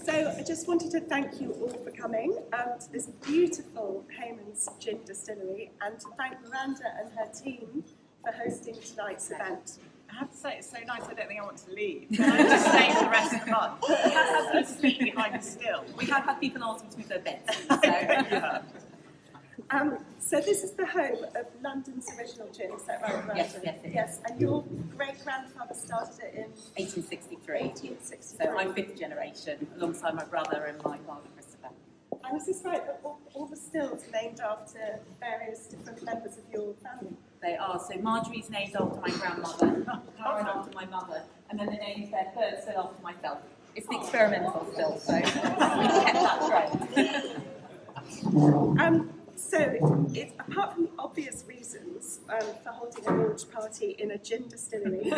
So I just wanted to thank you all for coming to this beautiful Hayman's Gin Distillery, and to thank Miranda and her team for hosting tonight's event. I have to say, it's so nice, I don't think I want to leave. Can I just stay for the rest of the month? We have had people sleep behind us still. We have had people asking to move their beds. So this is the home of London's original gin, is that right, Miranda? Yes, it is. Yes, and your great-grandfather started it in 1863. 1863. So I'm fifth generation, alongside my brother and my father, Christopher. And is this right, that all the stills are named after various different members of your family? They are. So Marjorie's named after my grandmother, Karen after my mother, and then the name's their third still after myself. It's the experimental still, so we kept that trend. So, it's apart from the obvious reasons for holding a launch party in a gin distillery,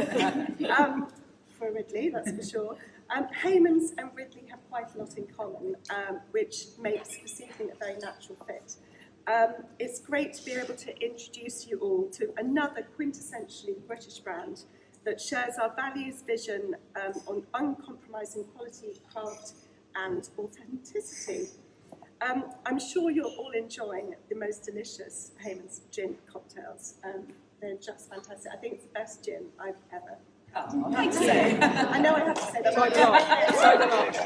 for Ridley, that's for sure, Hayman's and Ridley have quite a lot in common, which makes this evening a very natural fit. It's great to be able to introduce you all to another quintessentially British brand that shares our values, vision on uncompromising quality, craft and authenticity. I'm sure you're all enjoying the most delicious Hayman's gin cocktails. They're just fantastic. I think it's the best gin I've ever had. Thank you. I know I have to say that. I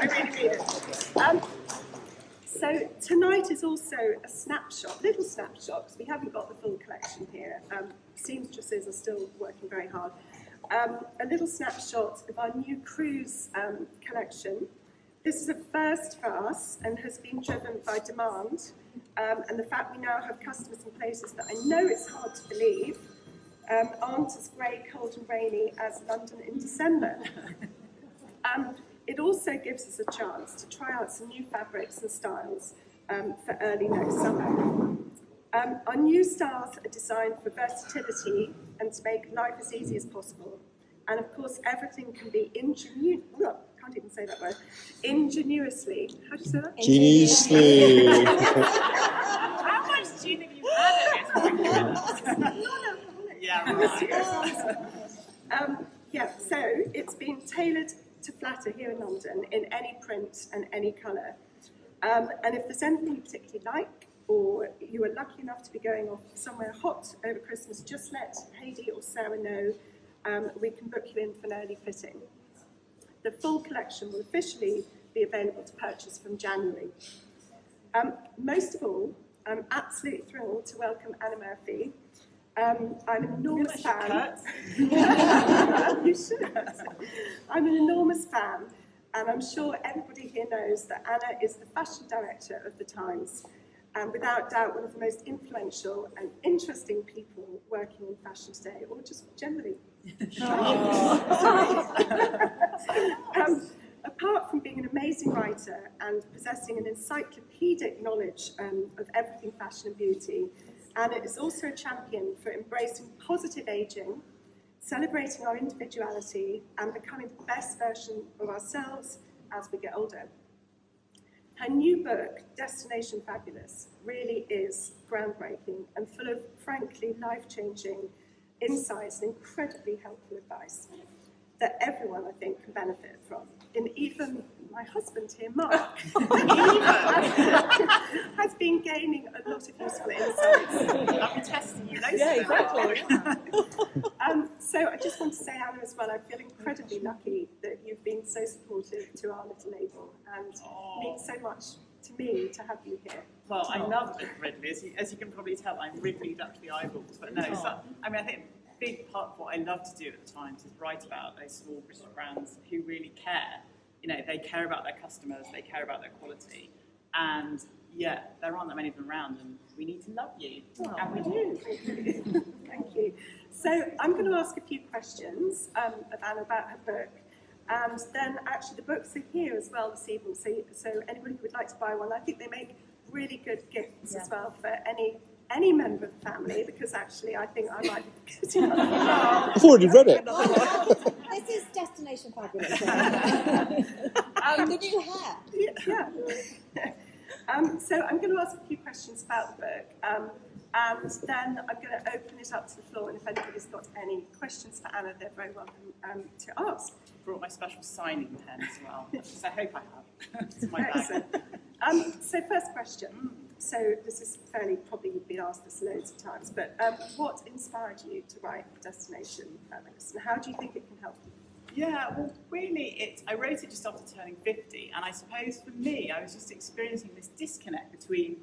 really mean it. So tonight is also a snapshot, little snapshot, because we haven't got the full collection here. Seamstresses are still working very hard. A little snapshot of our new cruise collection. This is a first for us and has been driven by demand, and the fact we now have customers in places that I know it's hard to believe aren't as grey, cold and rainy as London in December. It also gives us a chance to try out some new fabrics and styles for early next summer. Our new styles are designed for versatility and to make life as easy as possible. And of course, everything can be can't even say that word. Ingenuously. How do you say that? Ingeniously. How much gin have you had at this? Yeah, right. So it's been tailored to flatter here in London in any print and any colour. And if there's anything you particularly like, or you are lucky enough to be going off somewhere hot over Christmas, just let Heidi or Sarah know. We can book you in for an early fitting. The full collection will officially be available to purchase from January. Most of all, I'm absolutely thrilled to welcome Anna Murphy. I'm an enormous fan. You should. I'm an enormous fan, and I'm sure everybody here knows that Anna is the fashion director of The Times, and without doubt one of the most influential and interesting people working in fashion today, or just generally. Apart from being an amazing writer and possessing an encyclopedic knowledge of everything fashion and beauty, Anna is also a champion for embracing positive aging, celebrating our individuality and becoming the best version of ourselves as we get older. Her new book, Destination Fabulous, really is groundbreaking and full of, frankly, life-changing insights and incredibly helpful advice that everyone, I think, can benefit from. And even my husband here, Mark, has been gaining a lot of useful insights. I'll be testing you later. Yeah, exactly. So I just want to say, Anna, as well, I feel incredibly lucky that you've been so supportive to our little label, and it means so much to me to have you here. Well, I love Ridley. As you can probably tell, I'm Ridleyed up to the eyeballs. But no, I think a big part of what I love to do at The Times is write about those small British brands who really care. You know, they care about their customers, they care about their quality. And yeah, there aren't that many of them around, and we need to love you. And we do. Thank you. So I'm going to ask a few questions of Anna about her book. And then actually the books are here as well this evening. So anybody who would like to buy one, I think they make really good gifts as well for any member of the family, because actually I think I might be getting one. I've already read it. This is Destination Fabulous. The new hair. Yeah. So I'm going to ask a few questions about the book, and then I'm going to open it up to the floor, and if anybody's got any questions for Anna, they're very welcome to ask. Brought my special signing pen as well, so I hope I have. It's my bag. Excellent. So first question. So this is fairly probably you've been asked this loads of times, but what inspired you to write Destination Fabulous, and how do you think it can help you? Yeah, well, really, I wrote it just after turning 50, and I suppose for me, I was just experiencing this disconnect between,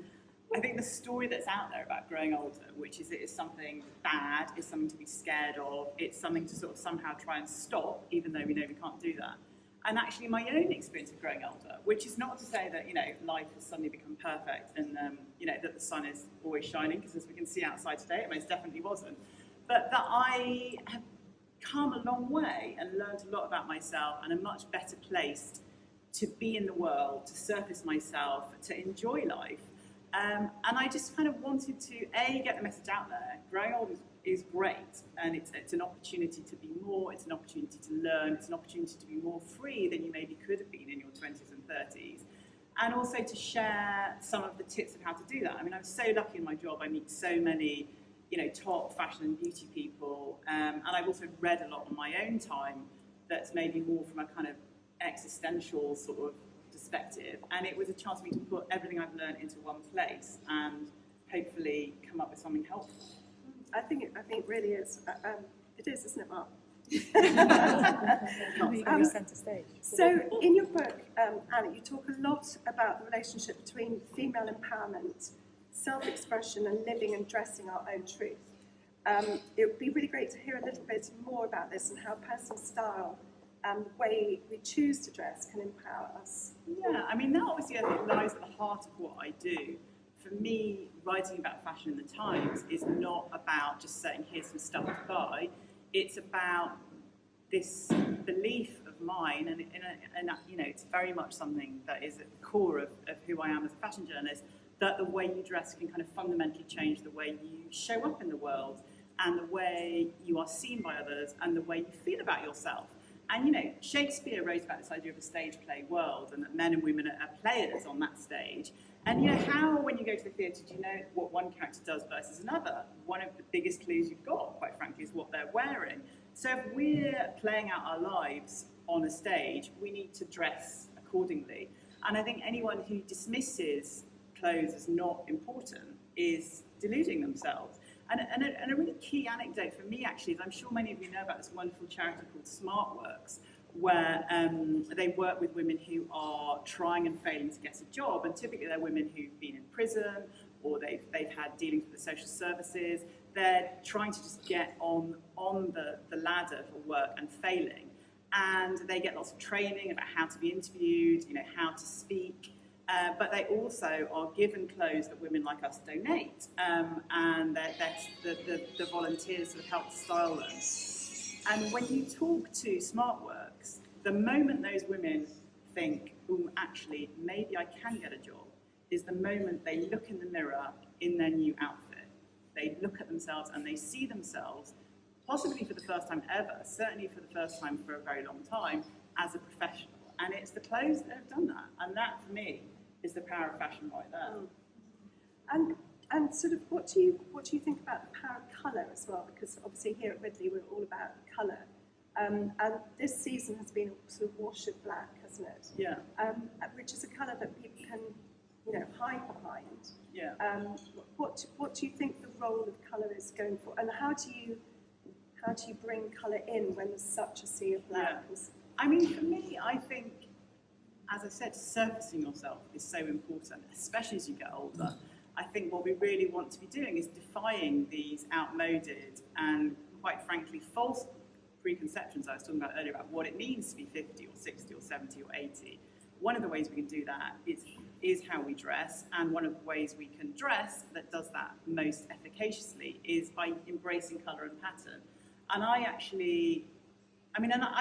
I think, the story that's out there about growing older, which is it is something bad, it's something to be scared of, it's something to sort of somehow try and stop, even though we know we can't do that. And actually my own experience of growing older, which is not to say that, life has suddenly become perfect and, that the sun is always shining, because as we can see outside today, it most definitely wasn't. But that I have come a long way and learned a lot about myself and am much better placed to be in the world, to surface myself, to enjoy life. And I just kind of wanted to, get the message out there. Growing old is great, and it's an opportunity to be more, it's an opportunity to learn, it's an opportunity to be more free than you maybe could have been in your 20s and 30s. And also to share some of the tips of how to do that. I mean, I'm so lucky in my job, I meet so many top fashion and beauty people, and I've also read a lot on my own time that's maybe more from a kind of existential sort of perspective, and it was a chance for me to put everything I've learned into one place and hopefully come up with something helpful. I think it really is. It is, isn't it, Mark? Centre stage. So in your book, Anna, you talk a lot about the relationship between female empowerment, self-expression, and living and dressing our own truth. It would be really great to hear a little bit more about this and how personal style and the way we choose to dress can empower us. Yeah, I mean, that obviously I think lies at the heart of what I do. For me, writing about fashion in the Times is not about just saying, here's some stuff to buy. It's about this belief of mine, and it's very much something that is at the core of who I am as a fashion journalist, that the way you dress can kind of fundamentally change the way you show up in the world and the way you are seen by others and the way you feel about yourself. And, Shakespeare wrote about this idea of a stage play world and that men and women are players on that stage. And, how, when you go to the theatre, do you know what one character does versus another? One of the biggest clues you've got, quite frankly, is what they're wearing. So if we're playing out our lives on a stage, we need to dress accordingly. And I think anyone who dismisses clothes as not important is deluding themselves. And a really key anecdote for me, actually, is I'm sure many of you know about this wonderful charity called SmartWorks, where they work with women who are trying and failing to get a job, and typically they're women who've been in prison or they've had dealings with the social services. They're trying to just get on the ladder for work and failing, and they get lots of training about how to be interviewed, how to speak. But they also are given clothes that women like us donate, and the volunteers sort of help style them. And when you talk to SmartWorks, the moment those women think, actually, maybe I can get a job, is the moment they look in the mirror in their new outfit. They look at themselves and they see themselves, possibly for the first time ever, certainly for the first time for a very long time, as a professional. And it's the clothes that have done that. And that, for me, is the power of fashion right there. And sort of what do you think about the power of colour as well? Because obviously here at Ridley we're all about colour, and this season has been a sort of wash of black, hasn't it? Yeah. Which is a colour that people can, hide behind. Yeah. What do you think the role of colour is going for, and how do you bring colour in when there's such a sea of black? Yeah. I mean, for me, I think, as I said, surfacing yourself is so important, especially as you get older. I think what we really want to be doing is defying these outmoded and, quite frankly, false preconceptions I was talking about earlier about what it means to be 50 or 60 or 70 or 80. One of the ways we can do that is how we dress, and one of the ways we can dress that does that most efficaciously is by embracing colour and pattern. And I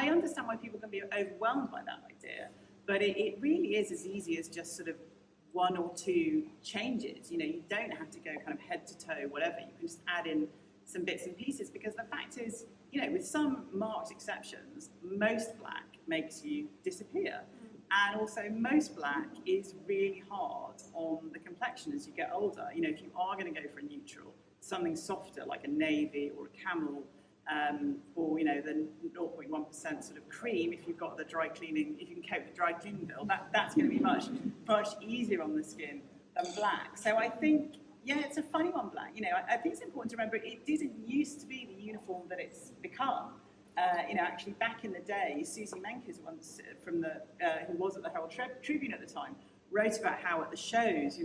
understand why people can be overwhelmed by that idea, but it really is as easy as just sort of one or two changes. You don't have to go kind of head to toe, whatever. You can just add in some bits and pieces, because the fact is, with some marked exceptions, most black makes you disappear. And also most black is really hard on the complexion as you get older. If you are going to go for a neutral, something softer like a navy or a camel, or the 0.1% sort of cream. If you've got the dry cleaning, if you can cope with the dry cleaning bill, that's going to be much easier on the skin than black. So I think, yeah, it's a funny one, black. I think it's important to remember it didn't used to be the uniform that it's become. Actually back in the day, Susie Menkes once from who was at the Herald Tribune at the time, wrote about how at the shows,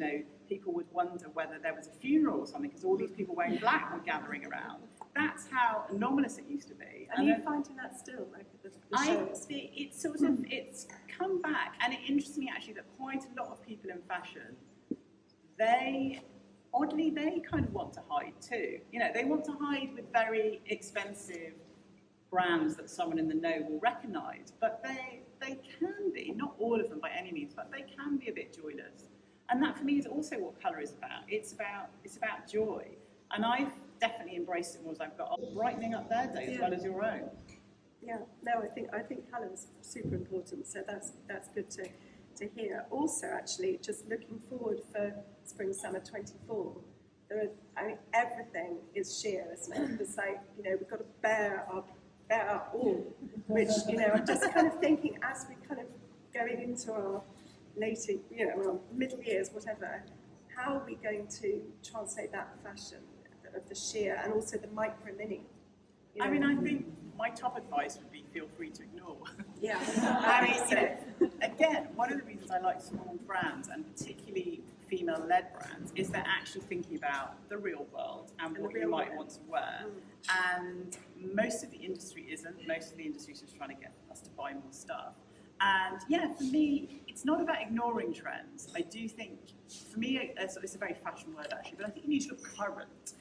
people would wonder whether there was a funeral or something because all these people wearing black were gathering around. That's how anomalous it used to be. And you're finding that still, like at the shows? It's sort of, it's come back, and it interests me actually that quite a lot of people in fashion, they kind of want to hide too. They want to hide with very expensive brands that someone in the know will recognise, but they can be, not all of them by any means, but they can be a bit joyless. And that for me is also what colour is about. It's about joy. And I've definitely embraced it more as I've got on, brightening up their day as well as your own. Yeah, no, I think colour is super important, so that's good to hear. Also, actually, just looking forward for spring summer 24, everything is sheer, isn't it? It's like, we've got to bear our all, which, I'm just kind of thinking as we kind of going into our later, our middle years, whatever, how are we going to translate that fashion of the sheer and also the micro mini? I mean, I think my top advice would be feel free to ignore. Yeah. Again, one of the reasons I like small brands, and particularly female-led brands, is they're actually thinking about the real world and what you might want to wear. And most of the industry isn't. Most of the industry is just trying to get us to buy more stuff. And yeah, for me, it's not about ignoring trends. I do think, for me, it's a very fashion word actually, but I think you need to look current.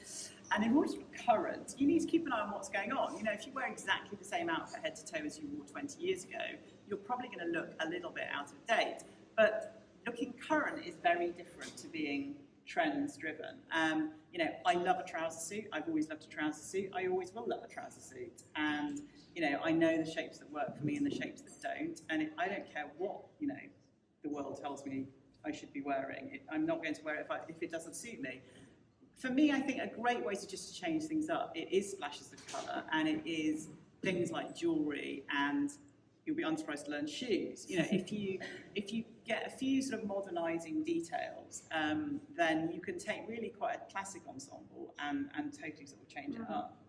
And in order to look current, you need to keep an eye on what's going on. If you wear exactly the same outfit head to toe as you wore 20 years ago, you're probably going to look a little bit out of date. But looking current is very different to being trends driven. I love a trouser suit. I've always loved a trouser suit. I always will love a trouser suit. And I know the shapes that work for me and the shapes that don't. And I don't care what the world tells me I should be wearing. I'm not going to wear it if it doesn't suit me. For me, I think a great way to just change things up, it is splashes of colour, and it is things like jewellery, and you'll be unsurprised to learn shoes. If you get a few sort of modernising details, then you can take really quite a classic ensemble and totally sort of change it up.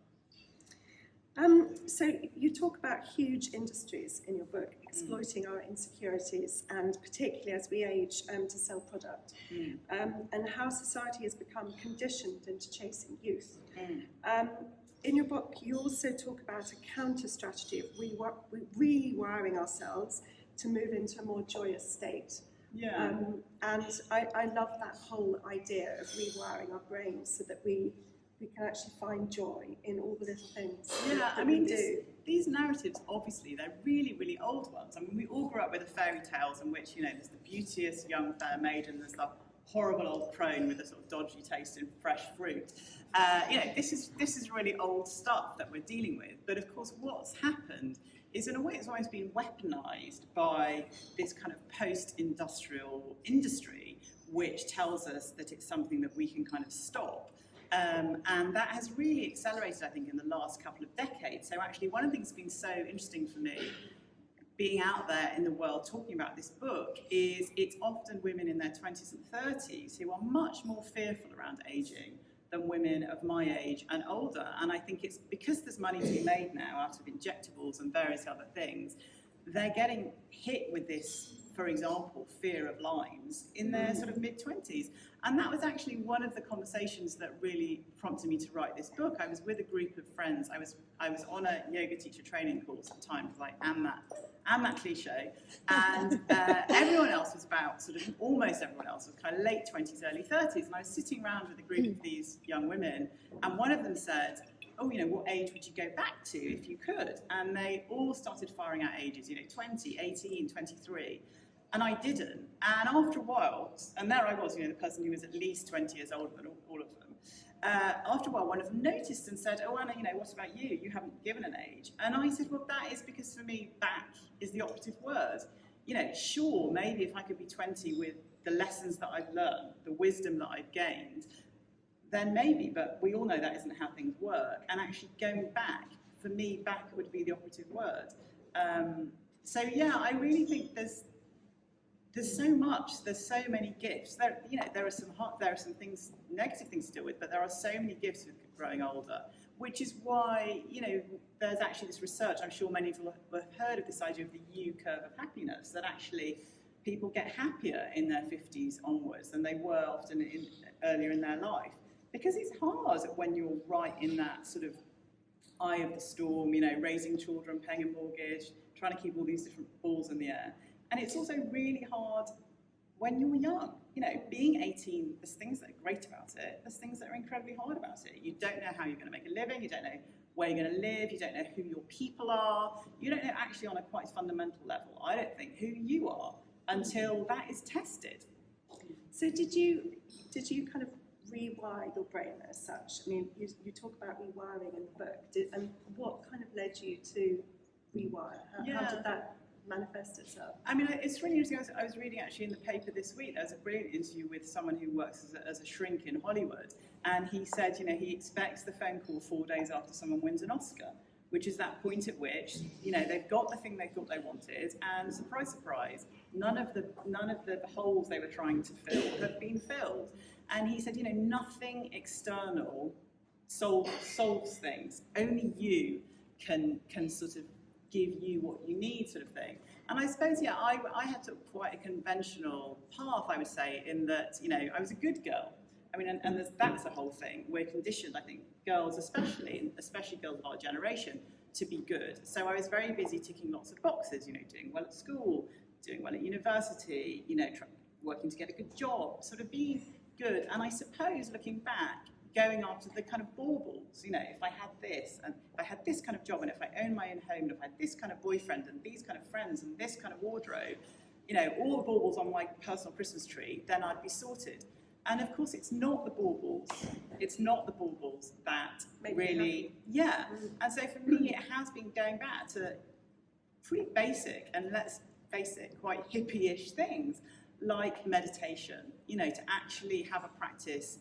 So you talk about huge industries in your book, exploiting our insecurities, and particularly as we age, to sell product, and how society has become conditioned into chasing youth. In your book, you also talk about a counter-strategy of rewiring ourselves to move into a more joyous state. Yeah. And I love that whole idea of rewiring our brains so that we can actually find joy in all the little things that we do. These narratives, obviously, they're really, really old ones. I mean, we all grew up with the fairy tales in which, there's the beauteous young fair maiden, there's the horrible old crone with a sort of dodgy taste in fresh fruit. This is really old stuff that we're dealing with. But of course, what's happened is, in a way, it's always been weaponized by this kind of post-industrial industry, which tells us that it's something that we can kind of stop. And that has really accelerated, I think, in the last couple of decades. So actually, one of the things that's been so interesting for me, being out there in the world talking about this book, is it's often women in their 20s and 30s who are much more fearful around aging than women of my age and older. And I think it's because there's money to be made now out of injectables and various other things, they're getting hit with this, for example, fear of lines in their sort of mid-20s. And that was actually one of the conversations that really prompted me to write this book. I was with a group of friends. I was on a yoga teacher training course at the time, because I am that cliche. And everyone else was almost everyone else was kind of late 20s, early 30s. And I was sitting around with a group of these young women, and one of them said, oh, what age would you go back to if you could? And they all started firing out ages, 20, 18, 23. And I didn't. And after a while, and there I was, the person who was at least 20 years older than all of them. After a while, one of them noticed and said, oh, Anna, what about you? You haven't given an age. And I said, well, that is because for me, back is the operative word. Sure, maybe if I could be 20 with the lessons that I've learned, the wisdom that I've gained, then maybe, but we all know that isn't how things work. And actually going back for me, back would be the operative word. So yeah, I really think there's so much, there's so many gifts. There are some things, negative things to deal with, but there are so many gifts with growing older, which is why, there's actually this research, I'm sure many of you have heard of this idea of the U curve of happiness, that actually people get happier in their 50s onwards than they were often earlier in their life. Because it's hard when you're right in that sort of eye of the storm, raising children, paying a mortgage, trying to keep all these different balls in the air. And it's also really hard when you're young. Being 18, there's things that are great about it, there's things that are incredibly hard about it. You don't know how you're going to make a living, you don't know where you're going to live, you don't know who your people are, you don't know actually on a quite fundamental level, I don't think, who you are until that is tested. So did you kind of rewire your brain as such? I mean, you talk about rewiring in the book, and what kind of led you to rewire? How did that manifest itself? I mean, it's really interesting. I was reading actually in the paper this week, there was a brilliant interview with someone who works as a shrink in Hollywood, and he said, he expects the phone call 4 days after someone wins an Oscar, which is that point at which, they've got the thing they thought they wanted, and surprise, surprise, none of the holes they were trying to fill have been filled. And he said, nothing external solves things. Only you can sort of give you what you need, sort of thing. And I suppose, I had quite a conventional path, I would say, in that, I was a good girl. I mean, and that's the whole thing. We're conditioned, I think, girls especially girls of our generation, to be good. So I was very busy ticking lots of boxes, doing well at school, doing well at university, working to get a good job, sort of being good. And I suppose, looking back, going after the kind of baubles, if I had this, and if I had this kind of job, and if I owned my own home, and if I had this kind of boyfriend, and these kind of friends, and this kind of wardrobe, all the baubles on my personal Christmas tree, then I'd be sorted. And of course, it's not the baubles. It's not the baubles that really, And so for me, it has been going back to pretty basic, and let's face it, quite hippie-ish things, like meditation, to actually have a practice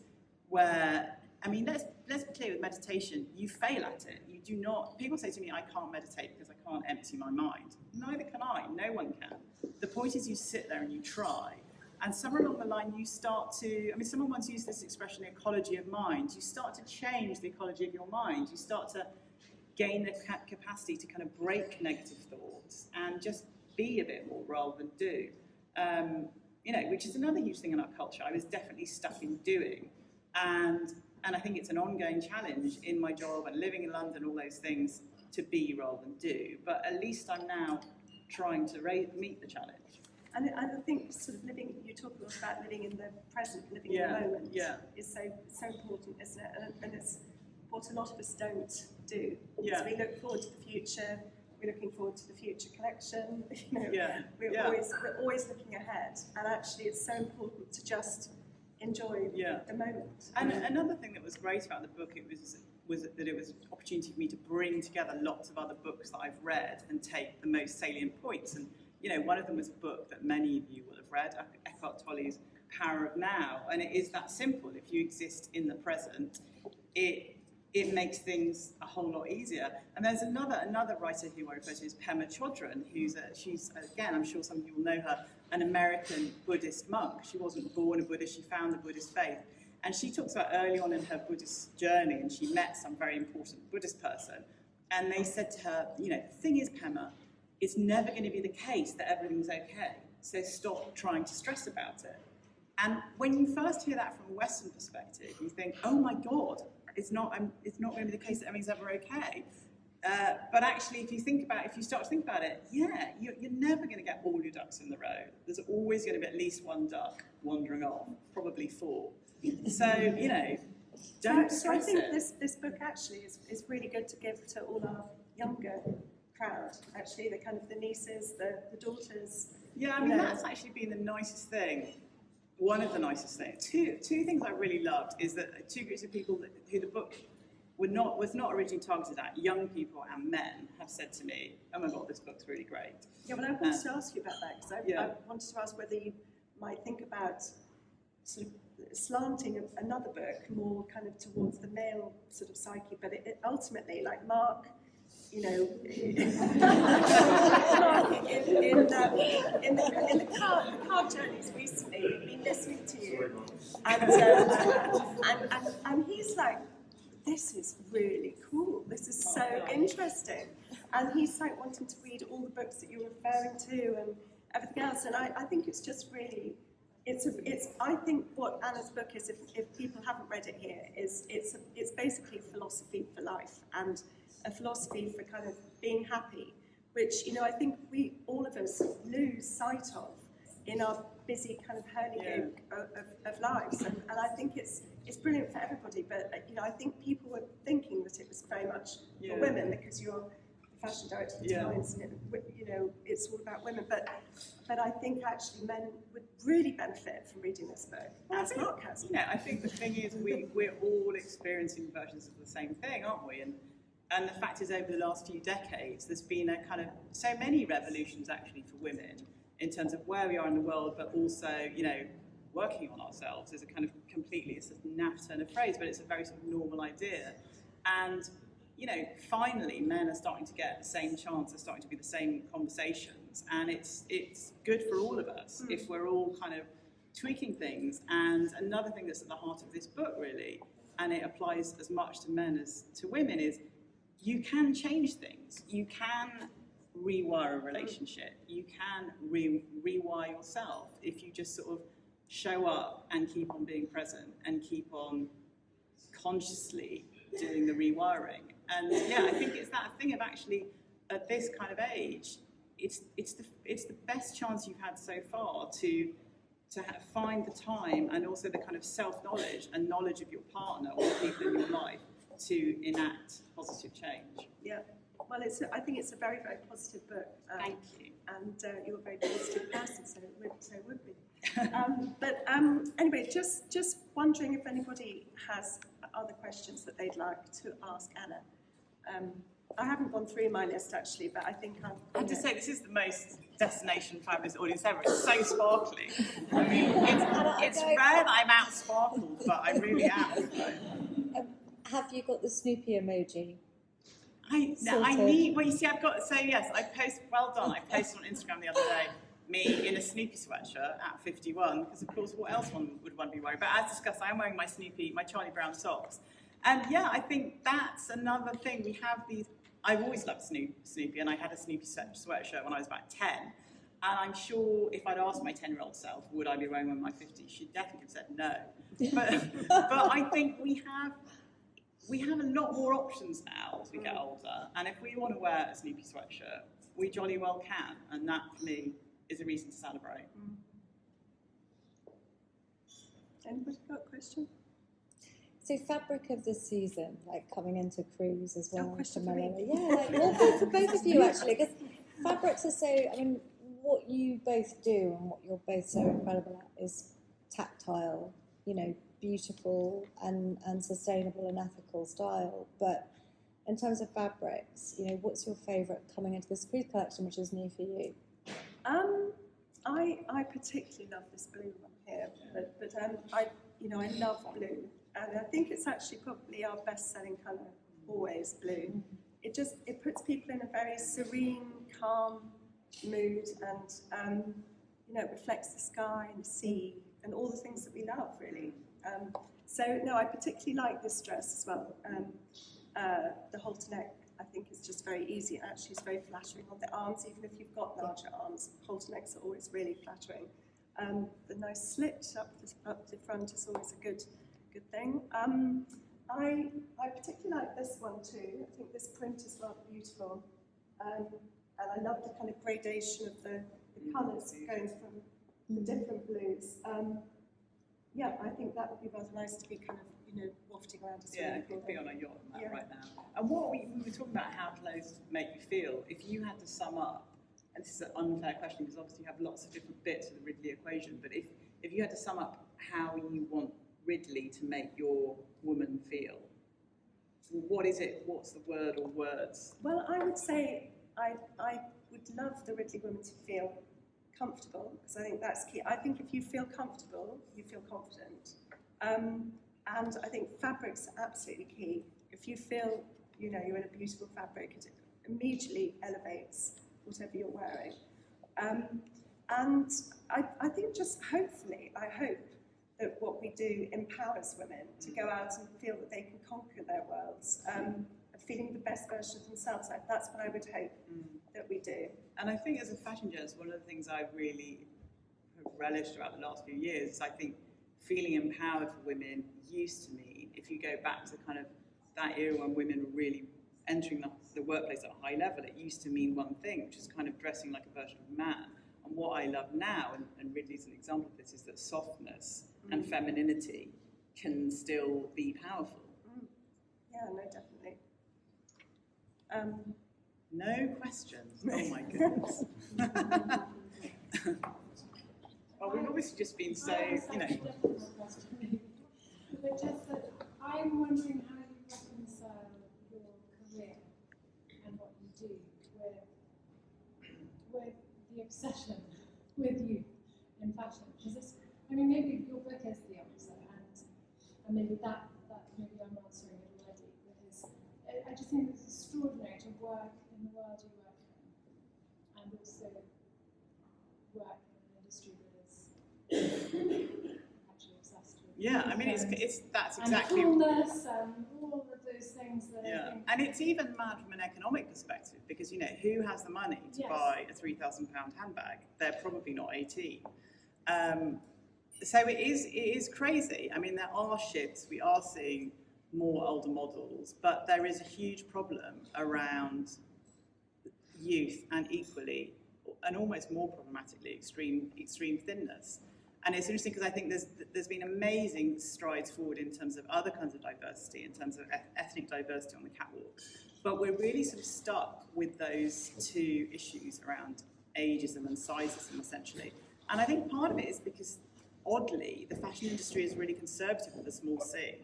where, I mean, let's be clear with meditation, you fail at it. You do not, people say to me, I can't meditate because I can't empty my mind. Neither can I, no one can. The point is you sit there and you try. And somewhere along the line, you start to, I mean, someone once used this expression, the ecology of mind. You start to change the ecology of your mind. You start to gain the capacity to kind of break negative thoughts and just be a bit more rather than do. Which is another huge thing in our culture. I was definitely stuck in doing. And I think it's an ongoing challenge in my job and living in London, all those things, to be rather than do. But at least I'm now trying to meet the challenge. And I think sort of you talk a lot about living in the present, living in the moment, is so important, isn't it? And it's what a lot of us don't do. Yeah. So we look forward to the future. We're looking forward to the future collection. We're always looking ahead. And actually, it's so important to just enjoy the moment. And another thing that was great about the book, was that it was an opportunity for me to bring together lots of other books that I've read and take the most salient points. And one of them was a book that many of you will have read, Eckhart Tolle's Power of Now. And it is that simple. If you exist in the present, it makes things a whole lot easier. And there's another writer who I refer to as Pema Chodron, she's, again, I'm sure some of you will know her, an American Buddhist monk. She wasn't born a Buddhist, she found the Buddhist faith. And she talks about early on in her Buddhist journey, and she met some very important Buddhist person. And they said to her, the thing is, Pema, it's never going to be the case that everything's okay. So stop trying to stress about it. And when you first hear that from a Western perspective, you think, oh my God, it's not going to be the case that everything's ever okay. But actually, if you start to think about it, you're never going to get all your ducks in the row. There's always going to be at least one duck wandering off, probably 4. So, don't stress it. So I think this book actually is really good to give to all our younger crowd, actually, the nieces, the daughters. Yeah, I mean, that's actually been the nicest thing. One of the nicest things. Two things I really loved is that 2 groups of people who the book was not originally targeted at, young people and men, have said to me, oh my God, this book's really great. Yeah, well, I wanted to ask you about that, because I wanted to ask whether you might think about sort of slanting another book more kind of towards the male sort of psyche, but it ultimately, like Mark you know, in the car journeys recently, we've been listening to you, and he's like, this is really cool. This is so interesting, and he's like wanting to read all the books that you're referring to and everything else. And I think it's just really. I think what Anna's book is, if people haven't read it here, is it's basically philosophy for life and a philosophy for kind of being happy, which, you know, I think all of us lose sight of in our busy kind of hurly-gurly of lives, and I think it's brilliant for everybody. But you know, I think people were thinking that it was very much for women because you're the fashion director of the Times, and you know, it's all about women. But I think actually men would really benefit from reading this book, as Mark has. You know, I think the thing is we're all experiencing versions of the same thing, aren't we? And the fact is, over the last few decades, there's been a kind of so many revolutions actually for women in terms of where we are in the world, but also, you know, working on ourselves is a kind of completely, it's a naff turn of phrase, but it's a very sort of normal idea. And, you know, finally, men are starting to get the same chance, they're starting to be the same conversations, and it's good for all of us if we're all kind of tweaking things. And another thing that's at the heart of this book, really, and it applies as much to men as to women, is you can change things. You can rewire a relationship. You can rewire yourself if you just sort of show up and keep on being present and keep on consciously doing the rewiring. And yeah, I think it's that thing of actually at this kind of age, it's the best chance you've had so far to find the time and also the kind of self-knowledge and knowledge of your partner or the people in your life to enact positive change. Yeah. Well, I think it's a very, very positive book. Thank you. And you're a very positive person, so it would be. But anyway, just wondering if anybody has other questions that they'd like to ask Anna. I haven't gone through my list actually, but I think I have to say, this is the most Destination Fabulous audience ever. It's so sparkly. I mean, it's rare that I'm out sparkled, but I really am. Have you got the Snoopy emoji? I need, well, you see, I've got, so yes, I posted on Instagram the other day, me in a Snoopy sweatshirt at 51, because of course, what else would one be wearing? But as discussed, I'm wearing my Charlie Brown socks. And yeah, I think that's another thing. We have these, I've always loved Snoopy, and I had a Snoopy sweatshirt when I was about 10. And I'm sure if I'd asked my 10-year-old self, would I be wearing one in my 50s, she'd definitely have said no. But I think we have a lot more options now as we get older, and if we want to wear a Snoopy sweatshirt, we jolly well can, and that for me is a reason to celebrate. Anybody got a question? So fabric of the season, like coming into cruise as well. Question for me. Yeah, like well, for both of you actually, because fabrics are so, I mean, what you both do and what you're both so incredible at is tactile, you know, beautiful and sustainable and ethical style. But in terms of fabrics, you know, what's your favourite coming into this cruise collection, which is new for you? I particularly love this blue one here, but I love blue, and I think it's actually probably our best-selling colour, always blue. It puts people in a very serene, calm mood, and it reflects the sky and the sea and all the things that we love, really. So no, I particularly like this dress as well. The halter neck, I think, is just very easy. Actually, it's very flattering on the arms, even if you've got larger arms. Halter necks are always really flattering. The nice slit up the front is always a good thing. I particularly like this one too. I think this print is rather beautiful, and I love the kind of gradation of the colours going from the different blues. Yeah, I think that would be rather nice to be kind of, wafting around a swimming pool. Yeah, could be on a yacht on that right now. And what we were talking about how clothes make you feel. If you had to sum up, and this is an unfair question because obviously you have lots of different bits of the Ridley equation, but if you had to sum up how you want Ridley to make your woman feel, what is it? What's the word or words? Well, I would say I would love the Ridley woman to feel comfortable, because I think that's key. I think if you feel comfortable, you feel confident. And I think fabrics are absolutely key. If you feel, you're in a beautiful fabric, immediately elevates whatever you're wearing. And I think just hopefully, I hope that what we do empowers women to go out and feel that they can conquer their worlds, feeling the best version of themselves. That's what I would hope that we do. And I think as a fashion journalist, one of the things I've really relished about the last few years is I think feeling empowered for women used to mean, if you go back to kind of that era when women were really entering the workplace at a high level, it used to mean one thing, which is kind of dressing like a version of a man. And what I love now, and Ridley's an example of this, is that softness and femininity can still be powerful. Yeah, no, definitely. No questions. Oh my goodness. Well, we've obviously just been so, you know. But just that I'm wondering how you reconcile your career and what you do with the obsession with youth in fashion. Because it's, I mean, maybe your book is the answer, and maybe that maybe I'm answering it already. Because I just think it's extraordinary to work in the world you work in, and also work in an industry that is actually obsessed with. Yeah, I mean, it's that's exactly. And coolness and all of those things that I think. And it's even mad from an economic perspective because, you know, who has the money to buy a £3,000 handbag? They're probably not 18. So it is crazy. I mean, there are shifts. We are seeing more older models, but there is a huge problem around youth and equally, and almost more problematically, extreme thinness. And it's interesting because I think there's been amazing strides forward in terms of other kinds of diversity, in terms of ethnic diversity on the catwalk. But we're really sort of stuck with those two issues around ageism and sizeism, essentially. And I think part of it is because, oddly, the fashion industry is really conservative with a small c.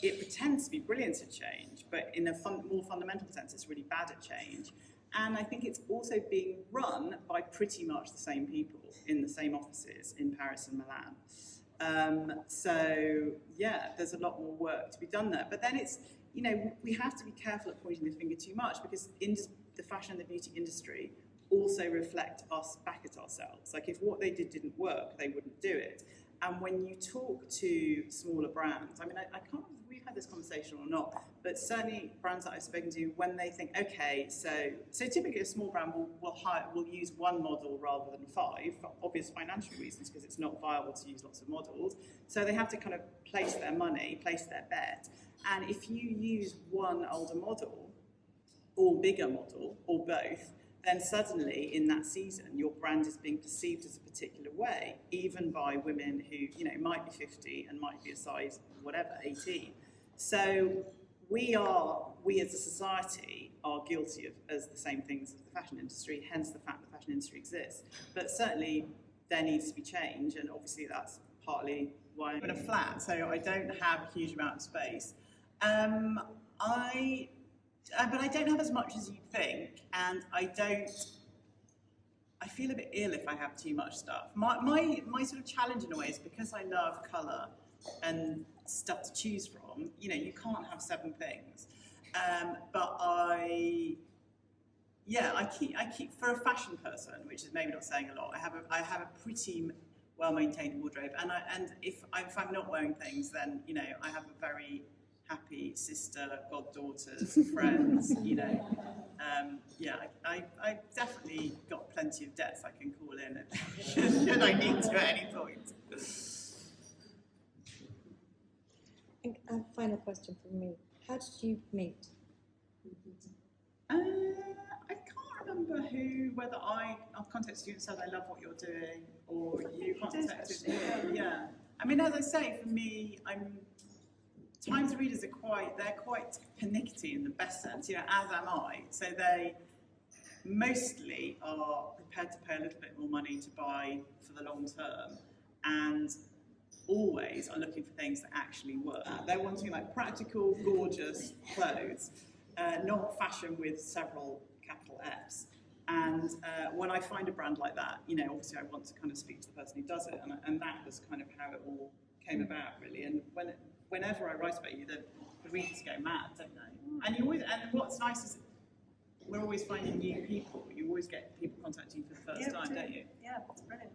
It pretends to be brilliant at change, but in a more fundamental sense, it's really bad at change. And I think it's also being run by pretty much the same people in the same offices in Paris and Milan. So, yeah, there's a lot more work to be done there. But then it's, you know, we have to be careful at pointing the finger too much because the fashion and the beauty industry also reflect us back at ourselves. Like if what they did didn't work, they wouldn't do it. And when you talk to smaller brands, I mean, I can't remember if we've had this conversation or not, but certainly brands that I've spoken to, when they think, okay, so typically a small brand will use one model rather than 5 for obvious financial reasons because it's not viable to use lots of models. So they have to kind of place their money, place their bet. And if you use one older model or bigger model or both, then suddenly in that season, your brand is being perceived as a particular way, even by women who, you know, might be 50 and might be a size, whatever, 18. So we as a society are guilty of as the same things as the fashion industry, hence the fact the fashion industry exists. But certainly there needs to be change, and obviously that's partly why I'm in a flat, so I don't have a huge amount of space. But I don't have as much as you'd think, and I feel a bit ill if I have too much stuff. My sort of challenge in a way is because I love colour and stuff to choose from, you know, you can't have 7 things. But I keep, for a fashion person, which is maybe not saying a lot, I have a pretty well-maintained wardrobe, and if I'm not wearing things, then, you know, I have a very happy sister, goddaughters, friends, you know. I've definitely got plenty of debts I can call in should I need to at any point. And a final question from me. How did you meet? I can't remember whether I contacted you and said I love what you're doing, or you contacted me. Yeah. I mean, as I say, for me, Times readers are quite pernickety in the best sense, you know, as am I. So they mostly are prepared to pay a little bit more money to buy for the long term, and always are looking for things that actually work. They're wanting like practical, gorgeous clothes, not fashion with several capital Fs. And when I find a brand like that, you know, obviously I want to kind of speak to the person who does it, and that was kind of how it all came about, really. And whenever I write about you, the readers go mad, don't they? And what's nice is we're always finding new people. You always get people contacting you for the first time, don't you? Yeah, it's brilliant.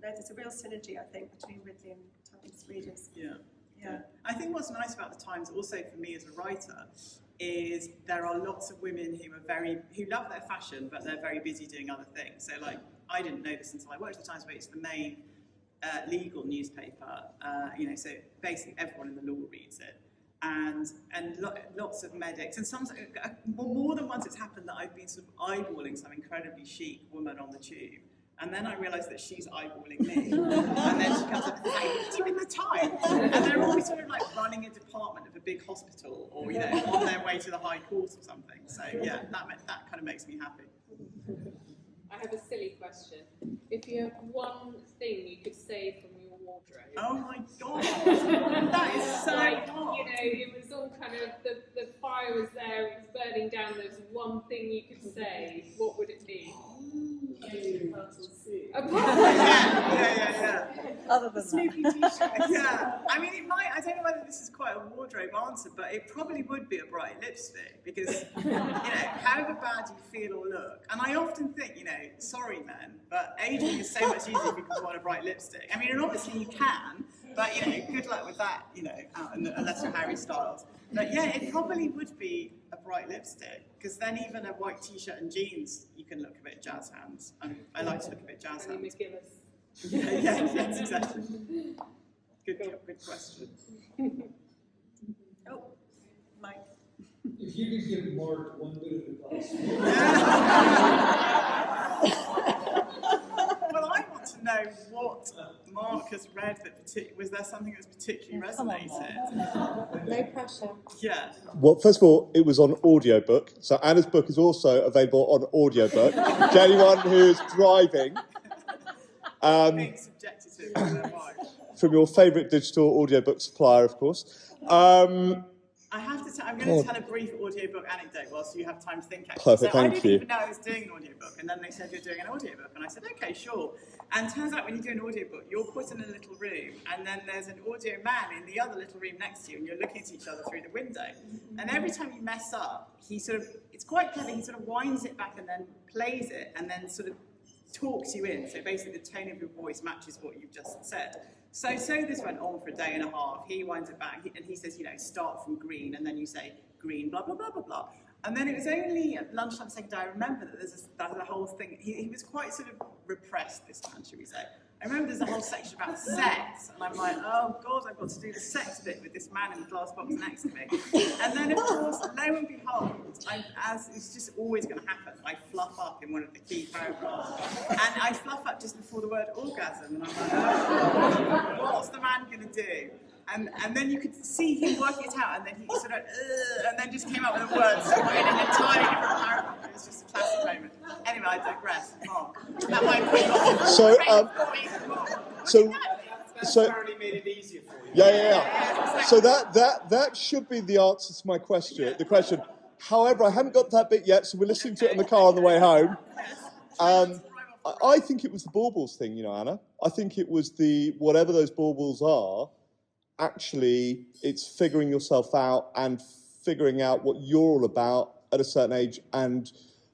There's a real synergy, I think, between Ridley and Times readers. Yeah. I think what's nice about the Times, also for me as a writer, is there are lots of women who love their fashion, but they're very busy doing other things. So, like, I didn't know this until I worked at the Times, but it's the main legal newspaper. So basically everyone in the law reads it. And lots of medics, and sometimes more than once it's happened that I've been sort of eyeballing some incredibly chic woman on the tube, and then I realise that she's eyeballing me, and then she comes up and says, "Hey, what do you in the Times?" And they're always sort of like running a department of a big hospital, or on their way to the High Court or something. So yeah, that kind of makes me happy. I have a silly question. If you have one thing you could say from your wardrobe. Oh my God, that is so hot. It was all kind of, the fire was there, it was burning down, there's one thing you could say, what would it be? Yeah. Other than Snoopy t-shirt. Yeah, I mean, it might. I don't know whether this is quite a wardrobe answer, but it probably would be a bright lipstick because, however bad you feel or look, and I often think, sorry men, but aging is so much easier if you can put on a bright lipstick. I mean, and obviously you can, but good luck with that, unless you're Harry Styles. But yeah, it probably would be a bright lipstick because then even a white t-shirt and jeans, you can look a bit jazz hands. I like to look a bit jazz hands. Yes, exactly. Good question. Oh, Mike. If you could give Mark one bit of advice. Well, I want to know what Mark has read was there something that was particularly resonated? No pressure. Yeah. Well, first of all, it was on audiobook. So Anna's book is also available on audiobook. To anyone who's driving. Being subjected to it by their wife. From your favourite digital audiobook supplier, of course. I have to I'm going to tell a brief audiobook anecdote whilst you have time to think. Actually. Perfect, so thank I didn't you. even know I was doing an audiobook, and then they said you're doing an audiobook, and I said, okay, sure. And turns out when you do an audiobook, you're put in a little room, and then there's an audio man in the other little room next to you, and you're looking at each other through the window. And every time you mess up, it's quite clever, he sort of winds it back and then plays it, and then sort of talks you in. So basically the tone of your voice matches what you've just said. So this went on for a day and a half. He winds it back and he says, start from green, and then you say green, blah, blah, blah, blah, blah. And then it was only at lunchtime second day I remember that there's a whole thing. He was quite sort of repressed, this man, should we say. I remember there's a whole section about sex, and I'm like, oh God, I've got to do the sex bit with this man in the glass box next to me. And then, of course, lo and behold, as it's just always going to happen, I fluff up in one of the key paragraphs. And I fluff up just before the word orgasm, and I'm like, oh, what's the man going to do? And then you could see him working it out, and then he sort of, and then just came up with the words in an entirely different paragraph. It was just a classic moment. Anyway, I digress. Mark, that might be So apparently made it easier for you. Yeah. So that should be the answer to my question. The question. However, I haven't got that bit yet, so we're listening to it in the car on the way home. I think it was the baubles thing, Anna. I think it was whatever those baubles are. Actually, it's figuring yourself out and figuring out what you're all about at a certain age and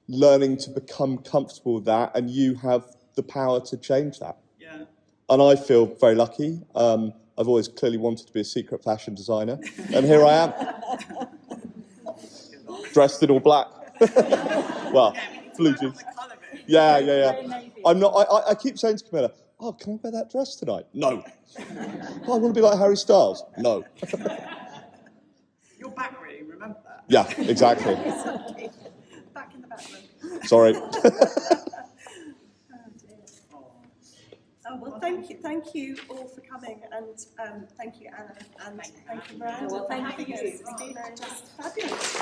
learning to become comfortable with that, and you have the power to change that. Yeah. And I feel very lucky. I've always clearly wanted to be a secret fashion designer, and here I am, dressed in all black. Well, blue jeans. Yeah. I'm not. I keep saying to Camilla, "Oh, can I wear that dress tonight?" No. Oh, I want to be like Harry Styles. No. Your back room, remember that? Yeah, exactly. Back in the back room. Sorry. Oh, well, thank you all for coming, and thank you, Anna, and thank you, Miranda, Well, for thank having you. us. It's been just fabulous.